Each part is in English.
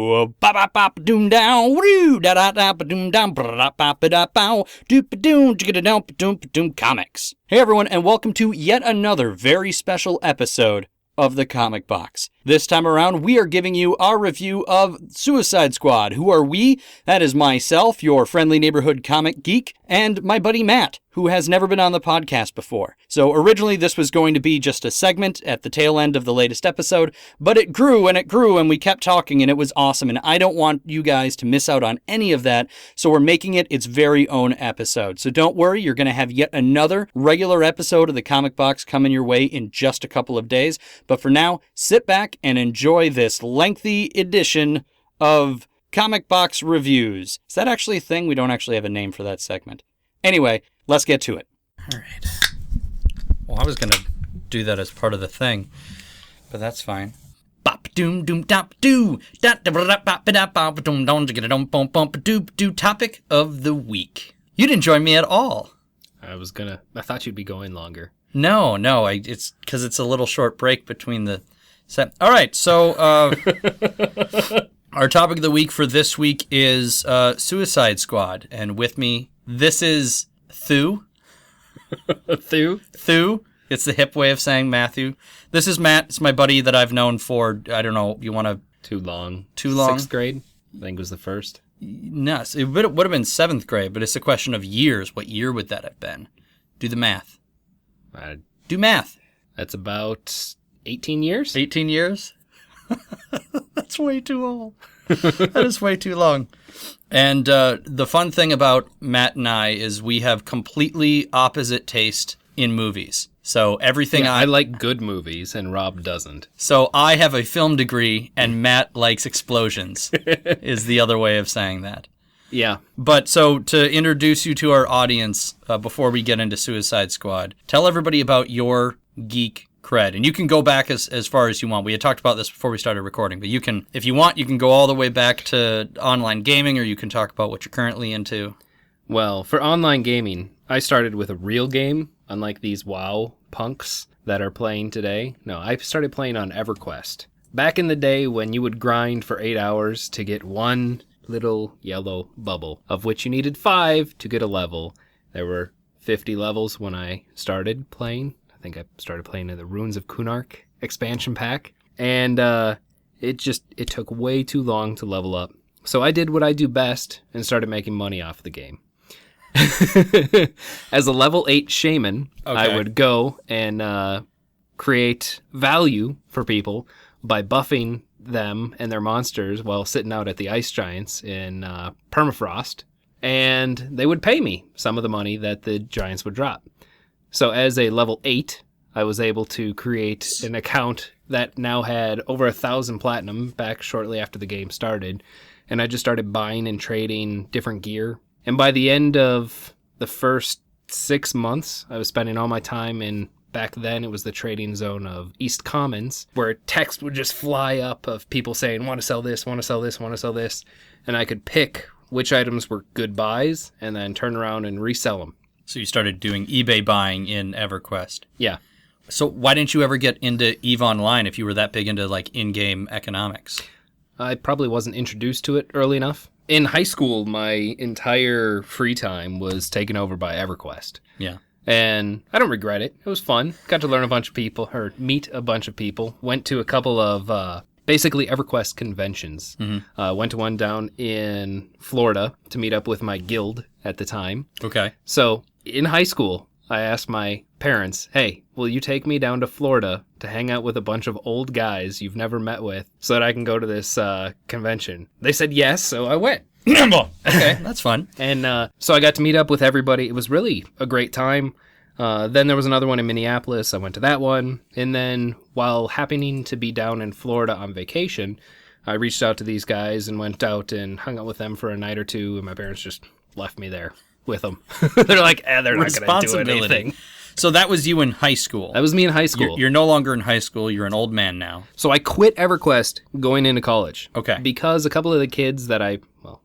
Woo! Ba ba ba doom down. Woo! Da da da doom down. Ba ba ba da bow. Doop doom. Jigga down. Doom doom. Comics. Hey everyone, and welcome to yet another very special episode of the Comic Box. This time around, we are giving you our review of Suicide Squad. Who are we? That is myself, your friendly neighborhood comic geek, and my buddy Matt, who has never been on the podcast before. So originally this was going to be just a segment at the tail end of the latest episode, but it grew and we kept talking and it was awesome, and I don't want you guys to miss out on any of that, so we're making it its very own episode. So don't worry, you're going to have yet another regular episode of the Comic Box coming your way in just a couple of days, but for now, sit back and enjoy this lengthy edition of Comic Box Reviews. Is that actually a thing? We don't actually have a name for that segment. Anyway, let's get to it. All right. Well, I was going to do that as part of the thing, but that's fine. Bop doom doom dop doo. Topic of the week. You didn't join me at all. I thought you'd be going longer. No, it's because it's a little short break between the set. All right, so our topic of the week for this week is Suicide Squad, and with me, this is Thu. Thu. It's the hip way of saying Matthew. This is Matt. It's my buddy that I've known for, I don't know, you want to... Too long. 6th grade, I think was the first. No, it would have been 7th grade, but it's a question of years. What year would that have been? Do the math. Do math. That's about 18 years? 18 years? That's way too old. That is way too long. And the fun thing about Matt and I is we have completely opposite taste in movies. So everything I like good movies and Rob doesn't. So I have a film degree and Matt likes explosions is the other way of saying that. Yeah. But so to introduce you to our audience before we get into Suicide Squad, tell everybody about your geek cred. And you can go back as far as you want. We had talked about this before we started recording, but you can, if you want, you can go all the way back to online gaming, or you can talk about what you're currently into. Well, for online gaming, I started with a real game, unlike these WoW punks that are playing today. No, I started playing on EverQuest. Back in the day when you would grind for 8 hours to get one little yellow bubble, of which you needed 5 to get a level. There were 50 levels when I started playing. I think I started playing in the Ruins of Kunark expansion pack. And it took way too long to level up. So I did what I do best and started making money off the game. As a level 8 shaman, okay, I would go and create value for people by buffing them and their monsters while sitting out at the ice giants in permafrost, and they would pay me some of the money that the giants would drop. So as a level 8, I was able to create an account that now had over 1,000 platinum back shortly after the game started, and I just started buying and trading different gear. And by the end of the first 6 months, I was spending all my time in, back then it was the trading zone of East Commons, where text would just fly up of people saying, want to sell this, want to sell this, want to sell this. And I could pick which items were good buys and then turn around and resell them. So you started doing eBay buying in EverQuest. Yeah. So why didn't you ever get into EVE Online if you were that big into like in-game economics? I probably wasn't introduced to it early enough. In high school, my entire free time was taken over by EverQuest. Yeah. And I don't regret it. It was fun. Got to learn a bunch of people, or meet a bunch of people. Went to a couple of basically EverQuest conventions. Mm-hmm. Went to one down in Florida to meet up with my guild at the time. Okay. So in high school, I asked my parents, hey, will you take me down to Florida to hang out with a bunch of old guys you've never met with so that I can go to this convention? They said yes, so I went. Okay, that's fun. And so I got to meet up with everybody. It was really a great time. Then there was another one in Minneapolis. I went to that one. And then while happening to be down in Florida on vacation, I reached out to these guys and went out and hung out with them for a night or two. And my parents just left me there with them. They're like, they're not going to do anything. So that was you in high school. That was me in high school. You're no longer in high school. You're an old man now. So I quit EverQuest going into college. Okay. Because a couple of the kids that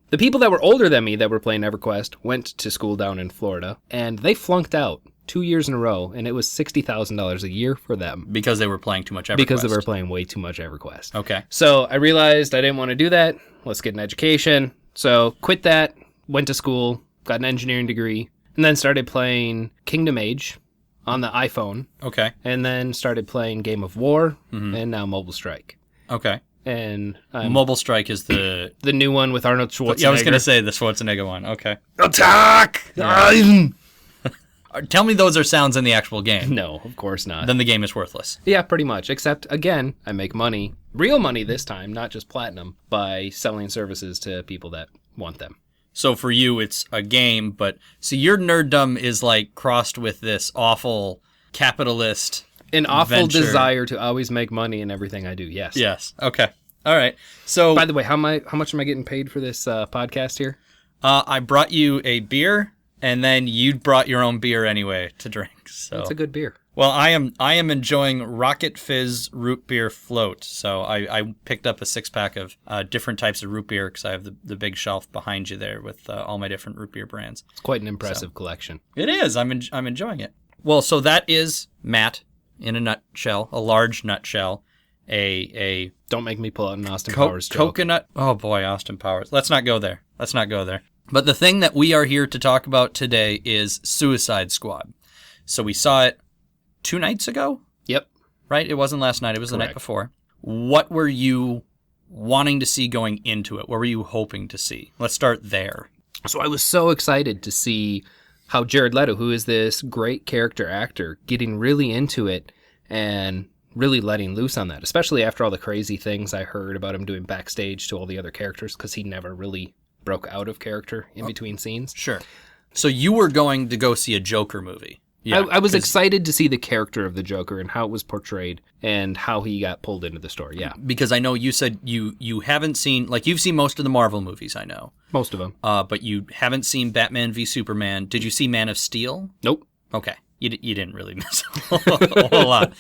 the people that were older than me that were playing EverQuest went to school down in Florida, and they flunked out 2 years in a row, and it was $60,000 a year for them. Because they were playing too much EverQuest. Because they were playing way too much EverQuest. Okay. So I realized I didn't want to do that. let's get an education. So quit that, went to school, got an engineering degree, and then started playing Kingdom Age on the iPhone. Okay. And then started playing Game of War, and now Mobile Strike. Okay. And Mobile Strike is the new one with Arnold Schwarzenegger. Yeah, I was going to say the Schwarzenegger one. Okay. Attack! Yeah. Tell me those are sounds in the actual game. No, of course not. Then the game is worthless. Yeah, pretty much. Except, again, I make money, real money this time, not just platinum, by selling services to people that want them. So for you, it's a game, but see, your nerddom is like crossed with this awful capitalist An awful venture. desire to always make money in everything I do, yes. Yes. Okay. All right. So, by the way, how much am I getting paid for this podcast here? I brought you a beer, and then you brought your own beer anyway to drink. So it's a good beer. Well, I am enjoying Rocket Fizz root beer float. So I picked up a 6-pack of different types of root beer because I have the big shelf behind you there with all my different root beer brands. It's quite an impressive collection. It is. I'm enjoying it. Well, so that is Matt in a nutshell, a large nutshell. A Don't make me pull out an Austin Powers joke. Coconut. Oh boy, Austin Powers. Let's not go there. But the thing that we are here to talk about today is Suicide Squad. So we saw it 2 nights ago? Yep. Right? It wasn't last night. It was Correct. the night before. What were you wanting to see going into it? What were you hoping to see? Let's start there. So I was so excited to see how Jared Leto, who is this great character actor, getting really into it and really letting loose on that, especially after all the crazy things I heard about him doing backstage to all the other characters, because he never really broke out of character in between scenes. Sure. So you were going to go see a Joker movie. Yeah, I was excited to see the character of the Joker and how it was portrayed and how he got pulled into the story, yeah. Because I know you said you haven't seen, like you've seen most of the Marvel movies, I know. Most of them. But you haven't seen Batman v Superman. Did you see Man of Steel? Nope. Okay. You didn't really miss a whole lot.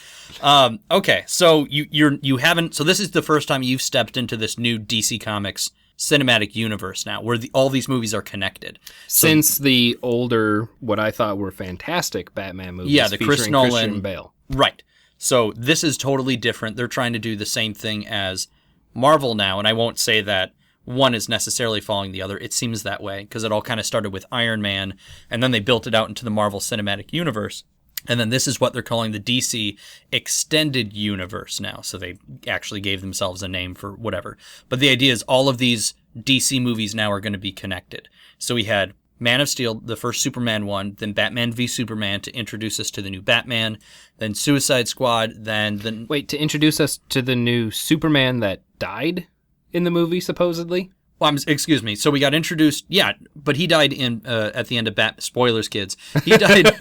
Okay, so you haven't, so this is the first time you've stepped into this new DC Comics cinematic universe now, where all these movies are connected. Since the older, what I thought were fantastic Batman movies, yeah, the Chris Nolan, Christian Bale. Right. So this is totally different. They're trying to do the same thing as Marvel now, and I won't say that one is necessarily following the other. It seems that way because it all kind of started with Iron Man, and then they built it out into the Marvel Cinematic Universe. And then this is what they're calling the DC Extended Universe now. So they actually gave themselves a name for whatever. But the idea is all of these DC movies now are going to be connected. So we had Man of Steel, the first Superman one, then Batman v Superman to introduce us to the new Batman, then Suicide Squad, then... Wait, to introduce us to the new Superman that died in the movie, supposedly? Well, excuse me. So we got introduced, yeah, but he died in at the end of Spoilers, kids. He died.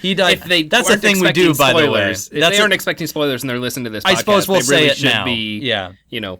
he died. That's the thing we do, by the way. If they aren't expecting spoilers and they're listening to this podcast, I suppose we'll they really say it should now. Be, yeah,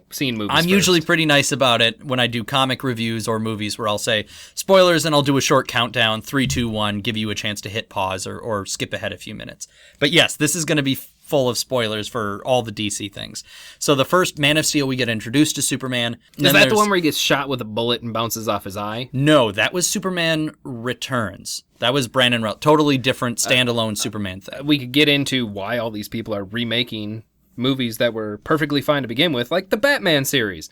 seeing movies. I'm first. usually pretty nice about it when I do comic reviews or movies, where I'll say spoilers and I'll do a short countdown, 3, 2, 1, give you a chance to hit pause or skip ahead a few minutes. But yes, this is going to be full of spoilers for all the DC things. So the first Man of Steel, we get introduced to Superman. Is that the one where he gets shot with a bullet and bounces off his eye? No, that was Superman Returns. That was Brandon Routh. Totally different standalone Superman thing. We could get into why all these people are remaking movies that were perfectly fine to begin with, like the Batman series.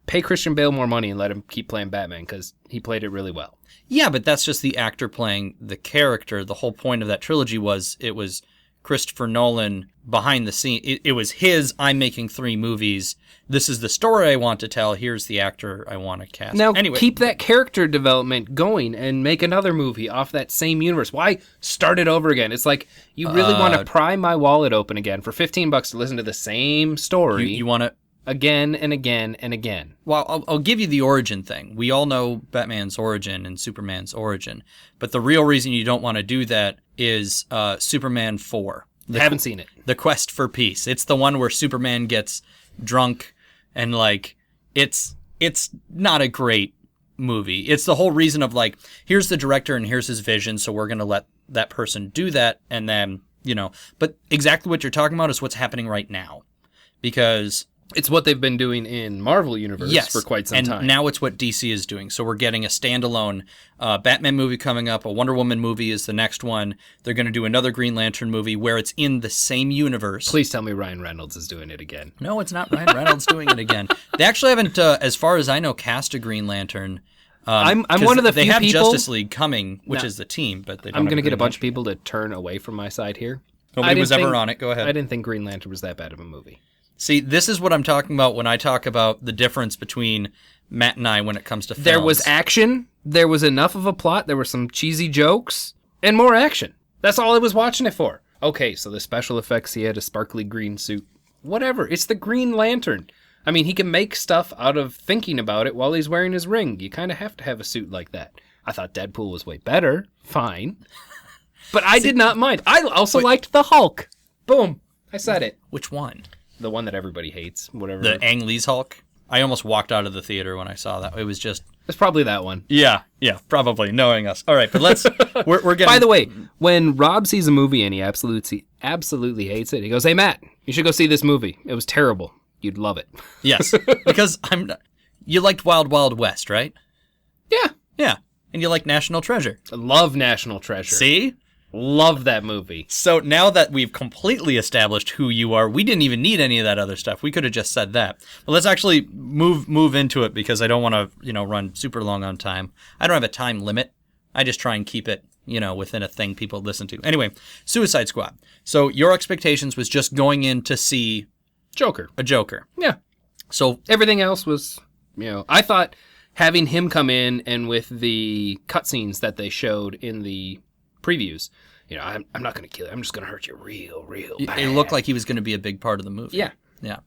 Pay Christian Bale more money and let him keep playing Batman because he played it really well. Yeah, but that's just the actor playing the character. The whole point of that trilogy was it was Christopher Nolan behind the scene. It was his, I'm making 3 movies. This is the story I want to tell. Here's the actor I want to cast. Now, anyway, keep that character development going and make another movie off that same universe. Why start it over again? It's like, you really want to pry my wallet open again for $15 to listen to the same story. You want to... Again and again and again. Well, I'll give you the origin thing. We all know Batman's origin and Superman's origin. But the real reason you don't want to do that is Superman 4. I haven't seen it. The Quest for Peace. It's the one where Superman gets drunk and, like, it's not a great movie. It's the whole reason of, like, here's the director and here's his vision, so we're going to let that person do that, and then, But exactly what you're talking about is what's happening right now. Because It's what they've been doing in Marvel Universe for quite some time. And now it's what DC is doing. So we're getting a standalone Batman movie coming up. A Wonder Woman movie is the next one. They're going to do another Green Lantern movie where it's in the same universe. Please tell me Ryan Reynolds is doing it again. No, it's not Ryan Reynolds doing it again. They actually haven't, as far as I know, cast a Green Lantern. I'm one of the few people... They have Justice League coming, which is the team, but they don't I'm going to get a bunch Lantern. of people to turn away from my side here. Nobody was ever on it. Go ahead. I didn't think Green Lantern was that bad of a movie. See, this is what I'm talking about when I talk about the difference between Matt and I when it comes to films. There was action. There was enough of a plot. There were some cheesy jokes and more action. That's all I was watching it for. Okay, so the special effects, he had a sparkly green suit. Whatever. It's the Green Lantern. I mean, he can make stuff out of thinking about it while he's wearing his ring. You kind of have to have a suit like that. I thought Deadpool was way better. Fine. But I did not mind. I also liked the Hulk. Boom. I said it. Which one? The one that everybody hates, whatever. The Ang Lee's Hulk? I almost walked out of the theater when I saw that. It was just... It's probably that one. Yeah, probably, knowing us. All right, but let's... we're getting... By the way, when Rob sees a movie and he absolutely hates it, he goes, "Hey, Matt, you should go see this movie. It was terrible. You'd love it." Yes, because you liked Wild Wild West, right? Yeah. Yeah, and you like National Treasure. I love National Treasure. See? Love that movie. So now that we've completely established who you are, we didn't even need any of that other stuff. We could have just said that. But let's actually move into it because I don't want to, run super long on time. I don't have a time limit. I just try and keep it, within a thing people listen to. Anyway, Suicide Squad. So your expectations was just going in to see a Joker. Yeah. So everything else was, I thought having him come in and with the cutscenes that they showed in the previews, I'm not going to kill you. I'm just going to hurt you real bad. It looked like he was going to be a big part of the movie. Yeah. Yeah.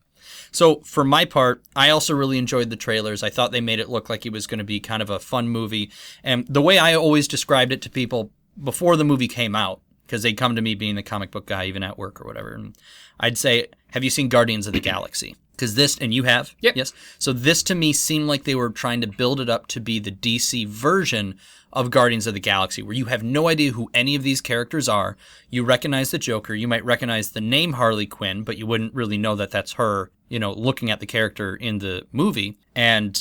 So for my part, I also really enjoyed the trailers. I thought they made it look like it was going to be kind of a fun movie. And the way I always described it to people before the movie came out, because they'd come to me being the comic book guy, even at work or whatever, and I'd say, "Have you seen Guardians of the Galaxy?" Because this, and you have? Yep. Yes. So this to me seemed like they were trying to build it up to be the DC version of Guardians of the Galaxy, where you have no idea who any of these characters are. You recognize the Joker. You might recognize the name Harley Quinn, but you wouldn't really know that that's her, looking at the character in the movie. And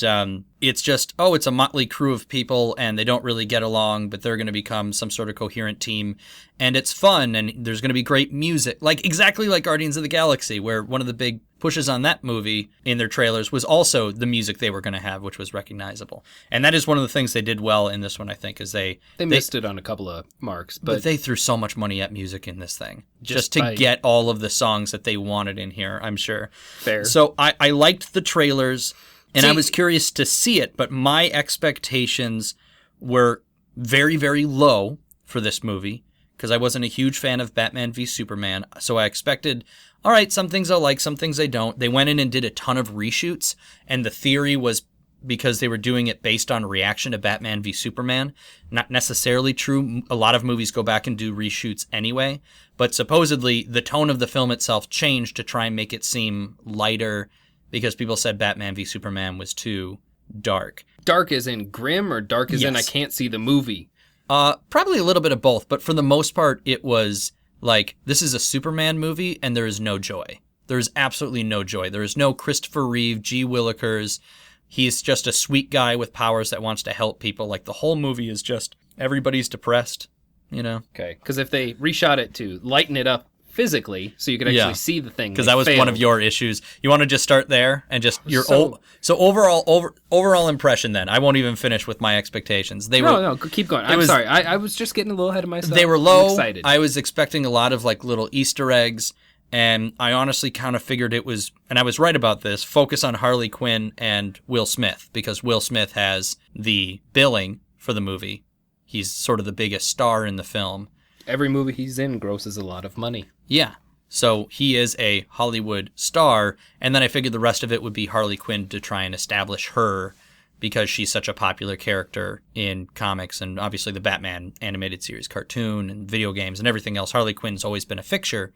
it's just, it's a motley crew of people, and they don't really get along, but they're going to become some sort of coherent team. And it's fun, and there's going to be great music, exactly like Guardians of the Galaxy, where one of the big pushes on that movie in their trailers was also the music they were going to have, which was recognizable. And that is one of the things they did well in this one, I think, is they missed it on a couple of marks. But they threw so much money at music in this thing just to get all of the songs that they wanted in here, I'm sure. Fair. So I liked the trailers, and I was curious to see it, but my expectations were very, very low for this movie because I wasn't a huge fan of Batman v Superman. So I expected, all right, some things I like, some things I don't. They went in and did a ton of reshoots, and the theory was because they were doing it based on reaction to Batman v Superman. Not necessarily true. A lot of movies go back and do reshoots anyway, but supposedly the tone of the film itself changed to try and make it seem lighter because people said Batman v Superman was too dark. Dark as in grim, or dark as in I can't see the movie? Probably a little bit of both, but for the most part, it was like, this is a Superman movie, and there is no joy. There is absolutely no joy. There is no Christopher Reeve, G. Willikers. He's just a sweet guy with powers that wants to help people. The whole movie is just, everybody's depressed, Okay, because if they reshot it to lighten it up physically, so you could actually see the thing. Because that was one of your issues. You want to just start there and just so overall impression. Then I won't even finish with my expectations. No, keep going. I'm sorry. I was just getting a little ahead of myself. They were low. I'm excited. I was expecting a lot of little Easter eggs, and I honestly kind of figured it was, and I was right about this, focus on Harley Quinn and Will Smith, because Will Smith has the billing for the movie. He's sort of the biggest star in the film. Every movie he's in grosses a lot of money. Yeah. So he is a Hollywood star, and then I figured the rest of it would be Harley Quinn to try and establish her because she's such a popular character in comics and obviously the Batman animated series cartoon and video games and everything else. Harley Quinn's always been a fixture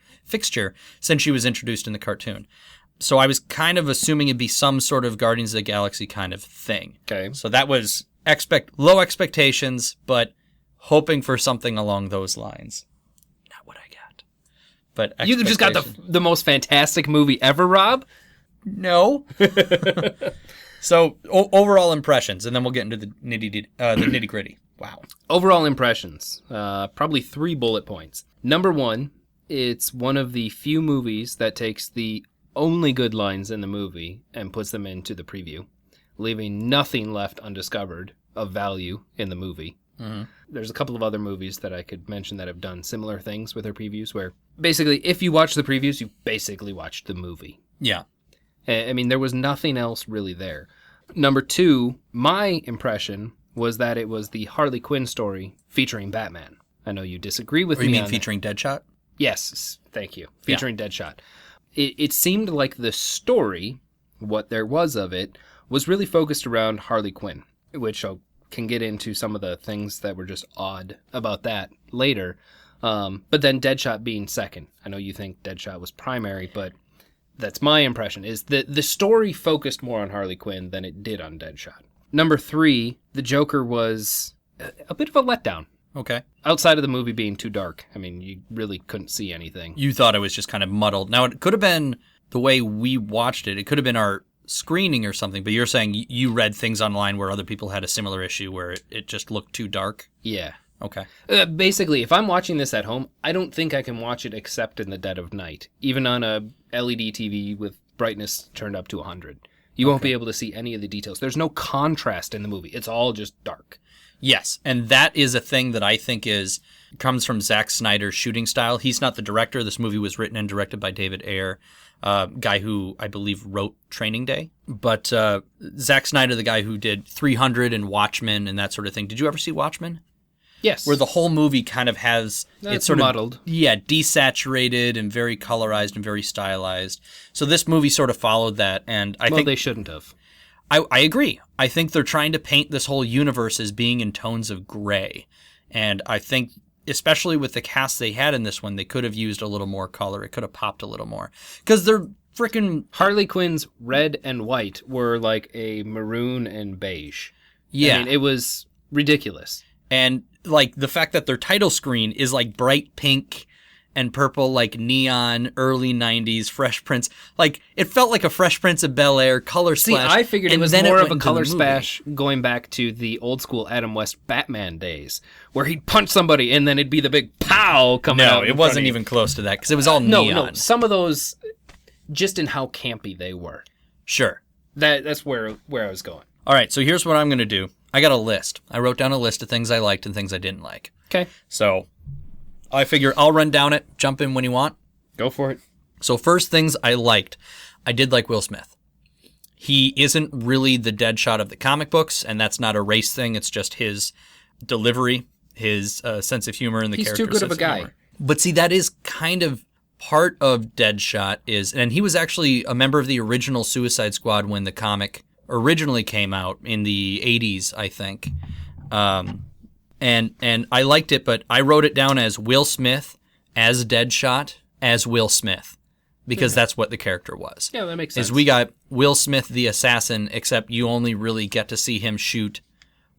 since she was introduced in the cartoon. So I was kind of assuming it'd be some sort of Guardians of the Galaxy kind of thing. Okay. So that was low expectations, but hoping for something along those lines. Not what I got. But you just got the most fantastic movie ever, Rob? No. So, overall impressions, and then we'll get into the nitty gritty. Wow. Overall impressions, probably 3 bullet points. Number 1, it's one of the few movies that takes the only good lines in the movie and puts them into the preview, leaving nothing left undiscovered of value in the movie. Mm-hmm. There's a couple of other movies that I could mention that have done similar things with their previews, where basically, if you watch the previews, you basically watched the movie. Yeah. I mean, there was nothing else really there. Number 2, my impression was that it was the Harley Quinn story featuring Batman. I know you disagree with me. You mean featuring Deadshot? Yes, thank you. Featuring Deadshot. It seemed like the story, what there was of it, was really focused around Harley Quinn, which I can get into some of the things that were just odd about that later. But then Deadshot being second. I know you think Deadshot was primary, but that's my impression, is that the story focused more on Harley Quinn than it did on Deadshot. Number 3, the Joker was a bit of a letdown. Okay. Outside of the movie being too dark. I mean, you really couldn't see anything. You thought it was just kind of muddled. Now, it could have been the way we watched it. It could have been our screening or something, but you're saying you read things online where other people had a similar issue where it just looked too dark? Yeah. Okay. Basically, if I'm watching this at home, I don't think I can watch it except in the dead of night, even on a LED TV with brightness turned up to 100. You won't be able to see any of the details. There's no contrast in the movie. It's all just dark. Yes, and that is a thing that I think comes from Zack Snyder's shooting style. He's not the director. This movie was written and directed by David Ayer, guy who I believe wrote Training Day. But Zack Snyder, the guy who did 300 and Watchmen and that sort of thing. Did you ever see Watchmen? Yes. Where the whole movie kind of has... It's sort muddled. Desaturated and very colorized and very stylized. So this movie sort of followed that, and I think... they shouldn't have. I agree. I think they're trying to paint this whole universe as being in tones of gray. And I think, especially with the cast they had in this one, they could have used a little more color. It could have popped a little more. Because they're freaking... Harley Quinn's red and white were like a maroon and beige. Yeah. I mean, it was ridiculous. And like the fact that their title screen is like bright pink and purple, like neon, early 90s Fresh Prince. Like, it felt like a Fresh Prince of Bel-Air color splash. See, I figured it was more of a color splash going back to the old school Adam West Batman days, where he'd punch somebody and then it'd be the big pow coming out. No, it wasn't even close to that, because it was all neon. No, some of those, just in how campy they were. Sure. That's where I was going. All right, so here's what I'm going to do. I got a list. I wrote down a list of things I liked and things I didn't like. Okay. So I figure I'll run down it, jump in when you want. Go for it. So first things I liked. I did like Will Smith. He isn't really the Deadshot of the comic books, and that's not a race thing. It's just his delivery, his sense of humor, and the character's sense of humor. He's too good of a guy. But see, that is kind of part of Deadshot and he was actually a member of the original Suicide Squad when the comic originally came out in the 80s, I think. And I liked it, but I wrote it down as Will Smith as Deadshot as Will Smith, because that's what the character was. Yeah, that makes sense. Is we got Will Smith the assassin, except you only really get to see him shoot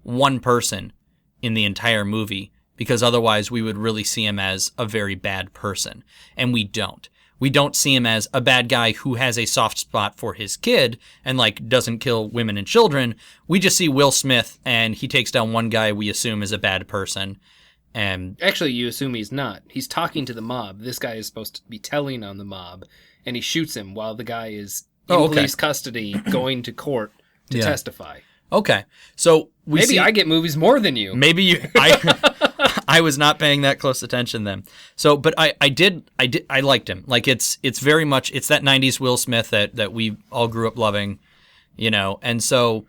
one person in the entire movie, because otherwise we would really see him as a very bad person, and we don't. We don't see him as a bad guy who has a soft spot for his kid and, like, doesn't kill women and children. We just see Will Smith, and he takes down one guy we assume is a bad person. And actually, you assume he's not. He's talking to the mob. This guy is supposed to be telling on the mob, and he shoots him while the guy is in police custody going to court to testify. Okay. So maybe I get movies more than you. Maybe you... I was not paying that close attention then. So, but I liked him. Like, it's very much, it's that 90s Will Smith that we all grew up loving, you know, and so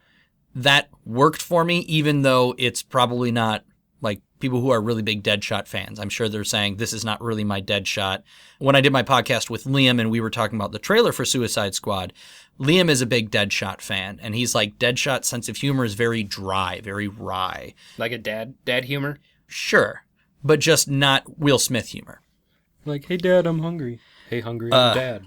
that worked for me, even though it's probably not, like, people who are really big Deadshot fans. I'm sure they're saying, this is not really my Deadshot. When I did my podcast with Liam and we were talking about the trailer for Suicide Squad, Liam is a big Deadshot fan, and he's like, Deadshot's sense of humor is very dry, very wry. Like a dad humor? Sure, but just not Will Smith humor. Like, hey, Dad, I'm hungry. Hey, hungry, I'm Dad.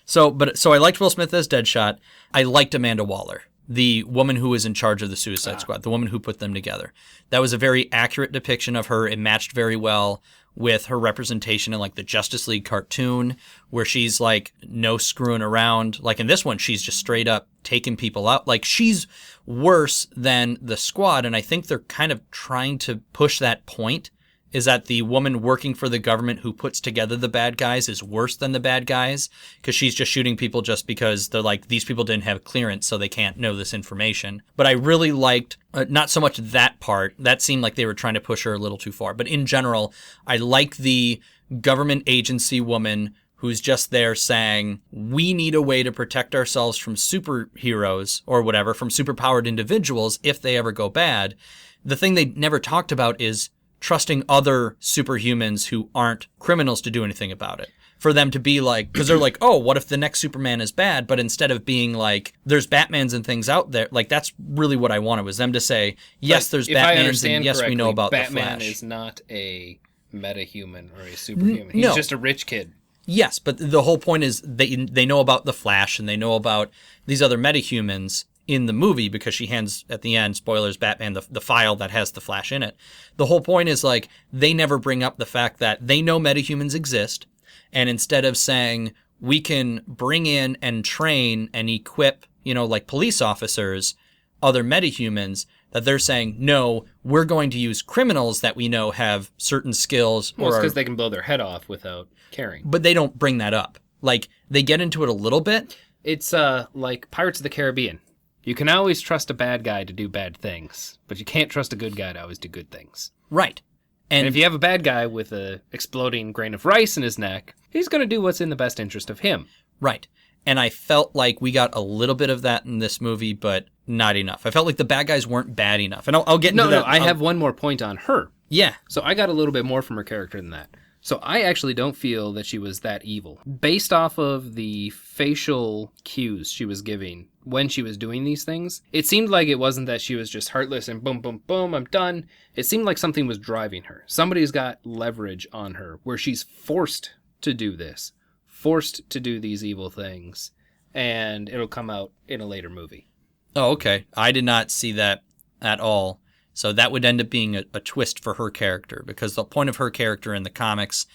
So I liked Will Smith as Deadshot. I liked Amanda Waller, the woman who was in charge of the Suicide Squad, the woman who put them together. That was a very accurate depiction of her. It matched very well with her representation in like the Justice League cartoon, where she's like no screwing around. Like in this one, she's just straight up taking people out. Like she's worse than the Squad. And I think they're kind of trying to push that point, is that the woman working for the government who puts together the bad guys is worse than the bad guys, because she's just shooting people just because they're like, these people didn't have clearance, so they can't know this information. But I really liked, not so much that part. That seemed like they were trying to push her a little too far. But in general, I like the government agency woman who's just there saying, we need a way to protect ourselves from superheroes or whatever, from superpowered individuals if they ever go bad. The thing they never talked about is trusting other superhumans who aren't criminals to do anything about it. For them to be like, because they're like, oh, what if the next Superman is bad? But instead of being like, there's Batmans and things out there, like that's really what I wanted, was them to say, yes, there's Batmans and yes, we know about Batman, the Flash. Batman is not a metahuman or a superhuman. He's just a rich kid. Yes, but the whole point is they know about the Flash and they know about these other metahumans in the movie, because she hands at the end, spoilers, Batman, the file that has the Flash in it. The whole point is like they never bring up the fact that they know metahumans exist, and instead of saying we can bring in and train and equip, like police officers, other metahumans, that they're saying, no, we're going to use criminals that we know have certain skills. Well, it's because they can blow their head off without caring. But they don't bring that up. Like, they get into it a little bit. It's like Pirates of the Caribbean. You can always trust a bad guy to do bad things, but you can't trust a good guy to always do good things. Right. And if you have a bad guy with a exploding grain of rice in his neck, he's going to do what's in the best interest of him. Right. And I felt like we got a little bit of that in this movie, but not enough. I felt like the bad guys weren't bad enough. And I'll get into that. No, I have one more point on her. Yeah. So I got a little bit more from her character than that. So I actually don't feel that she was that evil. Based off of the facial cues she was giving when she was doing these things, it seemed like it wasn't that she was just heartless and boom, boom, boom, I'm done. It seemed like something was driving her. Somebody's got leverage on her where she's forced to do this, forced to do these evil things, and it'll come out in a later movie. Oh, okay. I did not see that at all. So that would end up being a twist for her character, because the point of her character in the comics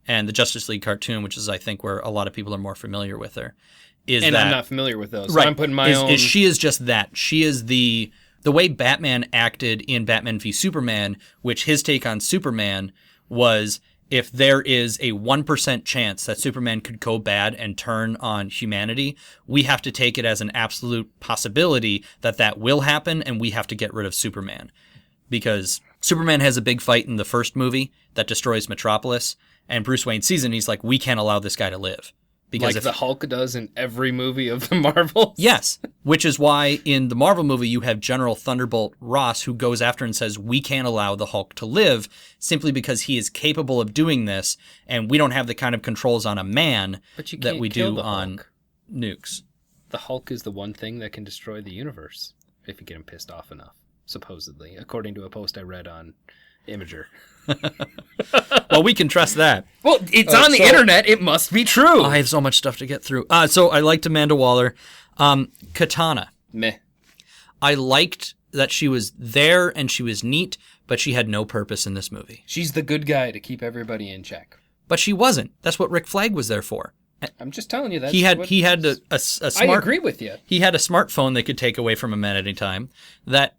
and the Justice League cartoon, which is, I think, where a lot of people are more familiar with her, is and that... I'm not familiar with those, so right, I'm putting my own... She is just that. She is the way Batman acted in Batman v Superman, which his take on Superman was, if there is a 1% chance that Superman could go bad and turn on humanity, we have to take it as an absolute possibility that will happen, and we have to get rid of Superman. Because Superman has a big fight in the first movie that destroys Metropolis, and Bruce Wayne sees it, and he's like, we can't allow this guy to live. Because like the Hulk does in every movie of the Marvels? Yes, which is why in the Marvel movie you have General Thunderbolt Ross, who goes after and says, we can't allow the Hulk to live, simply because he is capable of doing this, and we don't have the kind of controls on a man that we do on nukes. The Hulk is the one thing that can destroy the universe, if you get him pissed off enough, supposedly, according to a post I read on Imager. Well, we can trust that. Well, it's on the internet. It must be true. I have so much stuff to get through. So I liked Amanda Waller. Katana. Meh. I liked that she was there and she was neat, but she had no purpose in this movie. She's the good guy to keep everybody in check. But she wasn't. That's what Rick Flag was there for. I'm just telling you that. He had a smart... I agree with you. He had a smartphone they could take away from him at any time that,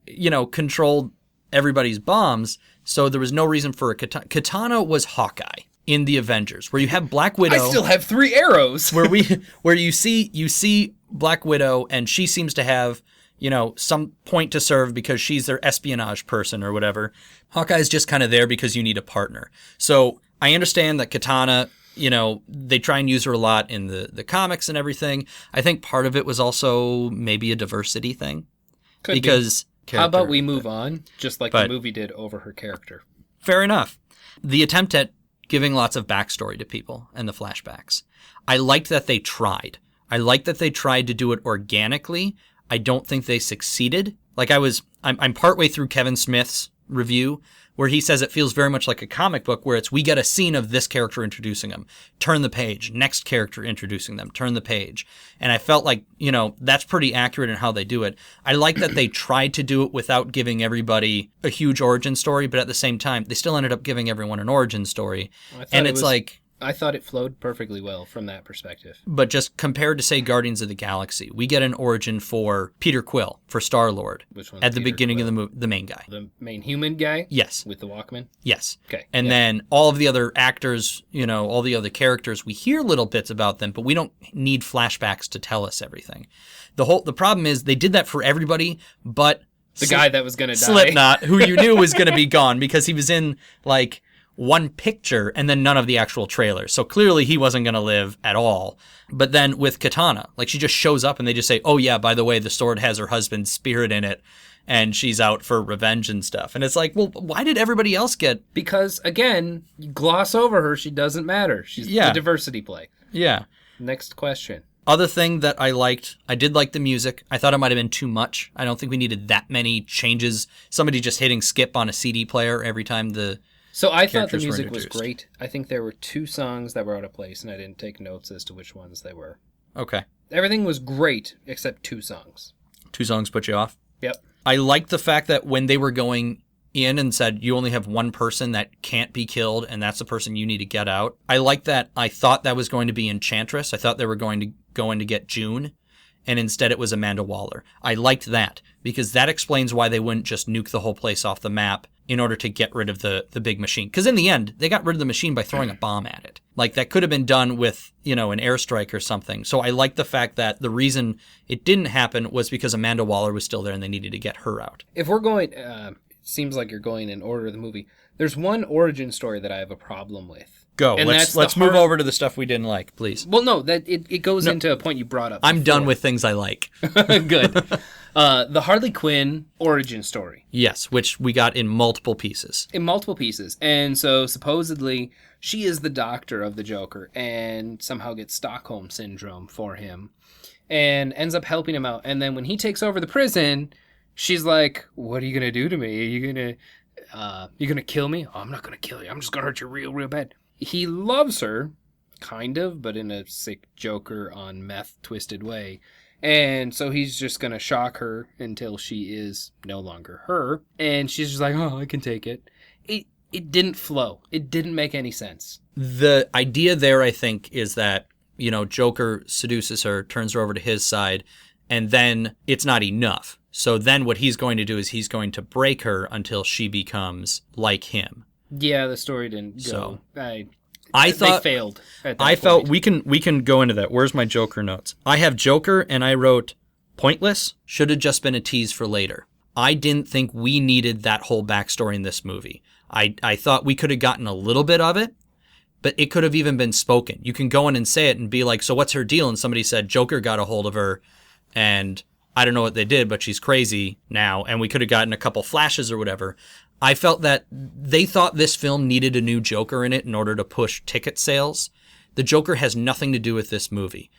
controlled everybody's bombs, so there was no reason for a katana. Katana was Hawkeye in the Avengers, where you have Black Widow. I still have 3 arrows. where you see Black Widow, and she seems to have, some point to serve because she's their espionage person or whatever. Hawkeye's just kind of there because you need a partner. So I understand that Katana, they try and use her a lot in the comics and everything. I think part of it was also maybe a diversity thing. Could be. How about we move on, just like the movie did over her character? Fair enough. The attempt at giving lots of backstory to people and the flashbacks. I liked that they tried. I liked that they tried to do it organically. I don't think they succeeded. Like I'm partway through Kevin Smith's review where he says it feels very much like a comic book where we get a scene of this character introducing them, turn the page, next character introducing them, turn the page. And I felt like, that's pretty accurate in how they do it. I like that they tried to do it without giving everybody a huge origin story, but at the same time, they still ended up giving everyone an origin story. And it's I thought it flowed perfectly well from that perspective. But just compared to, say, Guardians of the Galaxy, we get an origin for Peter Quill, for Star-Lord. Which one's at the Peter beginning Quill? of the movie, the main guy. The main human guy? Yes. With the Walkman? Yes. Okay. And then all of the other actors, all the other characters, we hear little bits about them, but we don't need flashbacks to tell us everything. The problem is they did that for everybody, but the guy that was going to die. Slipknot, who you knew was going to be gone because he was in, one picture and then none of the actual trailers. So clearly he wasn't going to live at all. But then with Katana, she just shows up and they just say, oh yeah, by the way, the sword has her husband's spirit in it and she's out for revenge and stuff. And it's like, well, why did everybody else get... Because, again, you gloss over her, she doesn't matter. She's the diversity play. Yeah. Next question. Other thing that I liked, I did like the music. I thought it might have been too much. I don't think we needed that many changes. Somebody just hitting skip on a CD player every time the... So I thought the music was great. I think there were 2 songs that were out of place, and I didn't take notes as to which ones they were. Okay. Everything was great, except 2 songs. 2 songs put you off? Yep. I liked the fact that when they were going in and said, you only have one person that can't be killed, and that's the person you need to get out. I liked that. I thought that was going to be Enchantress. I thought they were going to go in to get June, and instead it was Amanda Waller. I liked that, because that explains why they wouldn't just nuke the whole place off the map in order to get rid of the big machine. Because in the end, they got rid of the machine by throwing a bomb at it. That could have been done with, an airstrike or something. So I like the fact that the reason it didn't happen was because Amanda Waller was still there and they needed to get her out. If we're going, it seems like you're going in order of the movie. There's one origin story that I have a problem with. Go. And let's move over to the stuff we didn't like, please. Well, no, that it goes into a point you brought up. I'm done with things I like. Good. The Harley Quinn origin story. Yes, which we got in multiple pieces. And so supposedly she is the doctor of the Joker and somehow gets Stockholm Syndrome for him and ends up helping him out. And then when he takes over the prison, she's like, what are you going to do to me? Are you going to kill me? Oh, I'm not going to kill you. I'm just going to hurt you real, real bad. He loves her, kind of, but in a sick Joker on meth twisted way. And so he's just going to shock her until she is no longer her. And she's just like, oh, I can take it. It didn't flow. It didn't make any sense. The idea there, I think, is that, Joker seduces her, turns her over to his side, and then it's not enough. So then what he's going to do is he's going to break her until she becomes like him. Yeah, the story didn't go. So, I thought they failed at that point. Felt we can go into that. Where's my Joker notes? I have Joker and I wrote pointless, should have just been a tease for later. I didn't think we needed that whole backstory in this movie. I thought we could have gotten a little bit of it, but it could have even been spoken. You can go in and say it and be like, so what's her deal? And somebody said Joker got a hold of her and I don't know what they did, but she's crazy now. And we could have gotten a couple flashes or whatever. I felt that they thought this film needed a new Joker in it in order to push ticket sales. The Joker has nothing to do with this movie.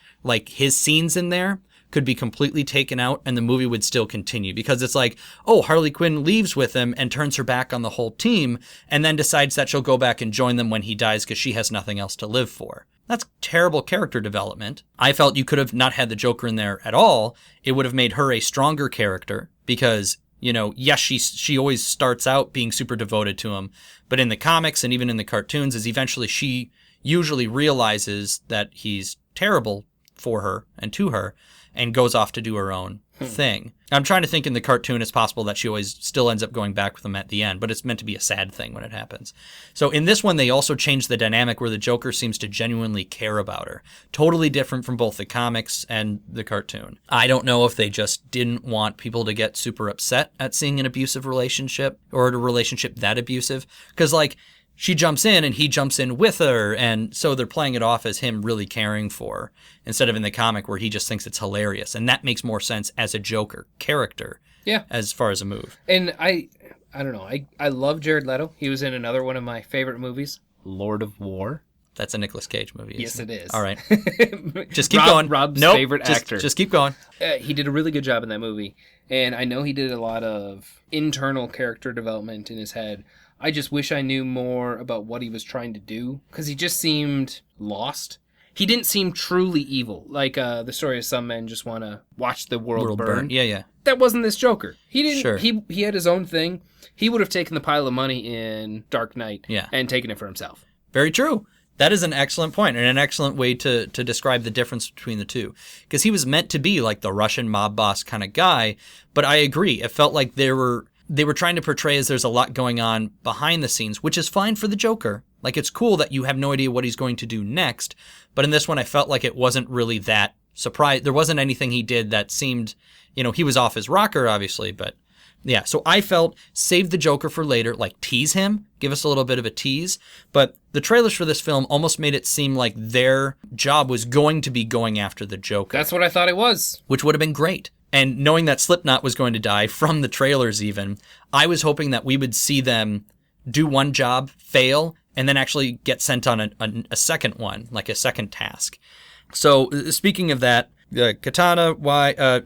His scenes in there could be completely taken out and the movie would still continue because it's like, oh, Harley Quinn leaves with him and turns her back on the whole team and then decides that she'll go back and join them when he dies because she has nothing else to live for. That's terrible character development. I felt you could have not had the Joker in there at all. It would have made her a stronger character because, yes, she always starts out being super devoted to him, but in the comics and even in the cartoons is eventually she usually realizes that he's terrible for her and to her and goes off to do her own thing. I'm trying to think in the cartoon it's possible that she always still ends up going back with him at the end, but it's meant to be a sad thing when it happens. So in this one, they also changed the dynamic where the Joker seems to genuinely care about her. Totally different from both the comics and the cartoon. I don't know if they just didn't want people to get super upset at seeing an abusive relationship or a relationship that abusive. Because she jumps in and he jumps in with her. And so they're playing it off as him really caring for her instead of in the comic where he just thinks it's hilarious. And that makes more sense as a Joker character. Yeah. As far as a move. And I don't know. I love Jared Leto. He was in another one of my favorite movies, Lord of War. That's a Nicolas Cage movie. Yes, it is. All right. Just keep going. Rob's nope, favorite actor. Just keep going. He did a really good job in that movie. And I know he did a lot of internal character development in his head. I just wish I knew more about what he was trying to do, because he just seemed lost. He didn't seem truly evil, like the story of some men just want to watch the world burn. Yeah. That wasn't this Joker. He didn't. Sure. He had his own thing. He would have taken the pile of money in Dark Knight and taken it for himself. Very true. That is an excellent point and an excellent way to describe the difference between the two. Because he was meant to be like the Russian mob boss kind of guy, but I agree. It felt like they were trying to portray as there's a lot going on behind the scenes, which is fine for the Joker. Like, it's cool that you have no idea what he's going to do next, but in this one I felt like it wasn't really that surprise. There wasn't anything he did that seemed, he was off his rocker, obviously, but yeah. So I felt save the Joker for later, like tease him, give us a little bit of a tease, but the trailers for this film almost made it seem like their job was going to be going after the Joker. That's what I thought it was. Which would have been great. And knowing that Slipknot was going to die from the trailers even, I was hoping that we would see them do one job, fail, and then actually get sent on a second one, like a second task. So speaking of that, Katana,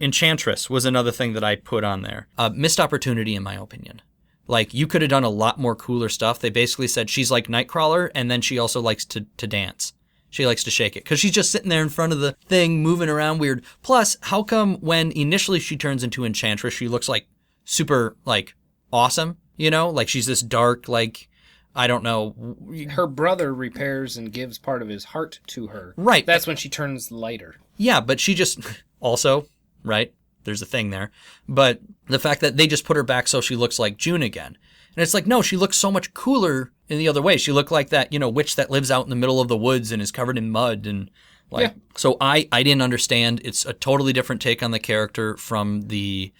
Enchantress was another thing that I put on there. Missed opportunity, in my opinion. Like, you could have done a lot more cooler stuff. They basically said she's like Nightcrawler, and then she also likes to dance. She likes to shake it because she's just sitting there in front of the thing, moving around weird. Plus, how come when initially she turns into Enchantress, she looks like super, like, awesome? Like she's this dark, like, I don't know. Her brother repairs and gives part of his heart to her. Right. That's when she turns lighter. Yeah, but she just also, right? There's a thing there. But the fact that they just put her back so she looks like June again. And it's like, no, she looks so much cooler in the other way. She looked like that, witch that lives out in the middle of the woods and is covered in mud. And like, yeah. So I didn't understand. It's a totally different take on the character from the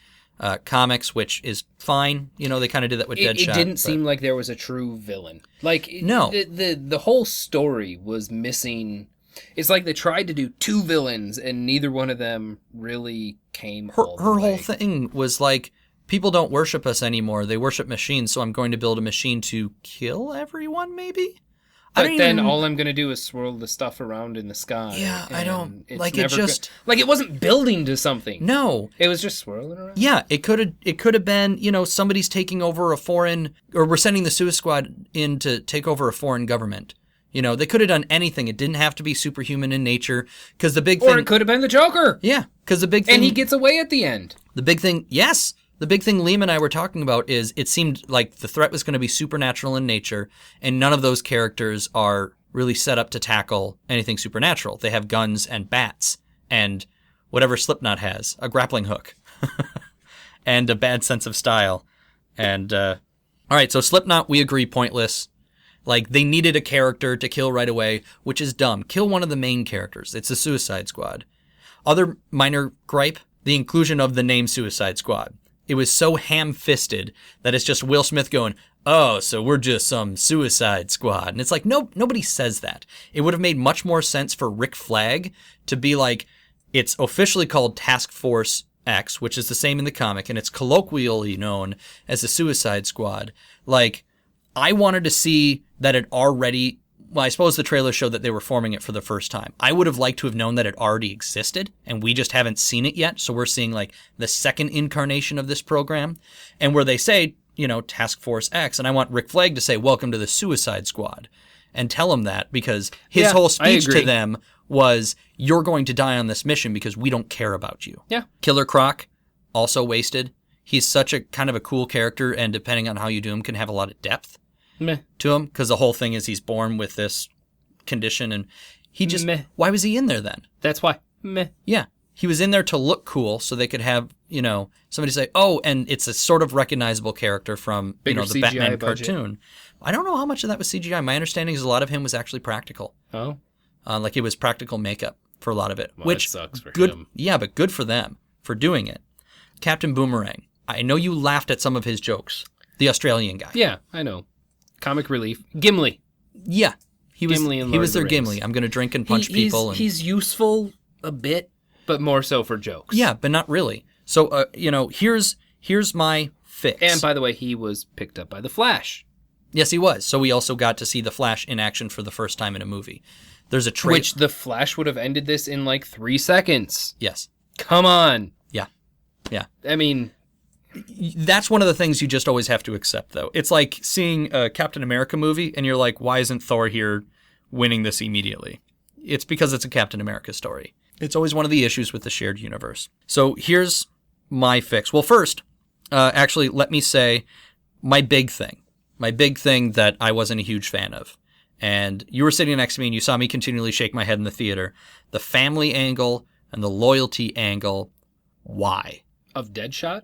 comics, which is fine. They kind of did that with Deadshot. It didn't seem like there was a true villain. Like, no. The whole story was missing. It's like they tried to do two villains and neither one of them really came all the way. Her whole thing was like, people don't worship us anymore. They worship machines, so I'm going to build a machine to kill everyone, maybe? But then all I'm going to do is swirl the stuff around in the sky. Yeah, I don't... Like, it just... Like, it wasn't building to something. No. It was just swirling around. Yeah, it could have been, somebody's taking over a foreign... Or we're sending the Suicide Squad in to take over a foreign government. They could have done anything. It didn't have to be superhuman in nature, because the big thing... Or it could have been the Joker! Yeah, because the big thing... And he gets away at the end. The big thing... Yes! The big thing Liam and I were talking about is it seemed like the threat was going to be supernatural in nature, and none of those characters are really set up to tackle anything supernatural. They have guns and bats, and whatever Slipknot has, a grappling hook, and a bad sense of style. And, all right, so Slipknot, we agree, pointless. Like, they needed a character to kill right away, which is dumb. Kill one of the main characters. It's the Suicide Squad. Other minor gripe, the inclusion of the name Suicide Squad. It was so ham-fisted that it's just Will Smith going, oh, so we're just some Suicide Squad. And it's like, no, nobody says that. It would have made much more sense for Rick Flag to be like, it's officially called Task Force X, which is the same in the comic, and it's colloquially known as the Suicide Squad. Like, I wanted to see that it already... Well, I suppose the trailer showed that they were forming it for the first time. I would have liked to have known that it already existed, and we just haven't seen it yet. So we're seeing like the second incarnation of this program, and where they say, Task Force X, and I want Rick Flag to say, welcome to the Suicide Squad, and tell him that, because his whole speech to them was, you're going to die on this mission because we don't care about you. Yeah. Killer Croc, also wasted. He's such a kind of a cool character, and depending on how you do him, can have a lot of depth. Meh. To him, because the whole thing is he's born with this condition, and he just... Meh. Why was he in there then? That's why. Meh. Yeah. He was in there to look cool, so they could have, somebody say, oh, and it's a sort of recognizable character from, the CGI Batman budget. Cartoon. I don't know how much of that was CGI. My understanding is a lot of him was actually practical. Oh? Like it was practical makeup for a lot of it. Well, which that sucks for good, him. Yeah, but good for them for doing it. Captain Boomerang. I know you laughed at some of his jokes. The Australian guy. Yeah, I know. Comic relief. Gimli. Yeah. He was their the Gimli. I'm going to drink and punch people. He's useful a bit, but more so for jokes. Yeah, but not really. So, here's my fix. And by the way, he was picked up by the Flash. Yes, he was. So we also got to see the Flash in action for the first time in a movie. There's a trailer. Which the Flash would have ended this in like 3 seconds. Yes. Come on. Yeah. Yeah. I mean, that's one of the things you just always have to accept, though. It's like seeing a Captain America movie, and you're like, why isn't Thor here winning this immediately? It's because it's a Captain America story. It's always one of the issues with the shared universe. So here's my fix. Well, first, actually, let me say my big thing that I wasn't a huge fan of. And you were sitting next to me and you saw me continually shake my head in the theater. The family angle and the loyalty angle. Why? Of Deadshot?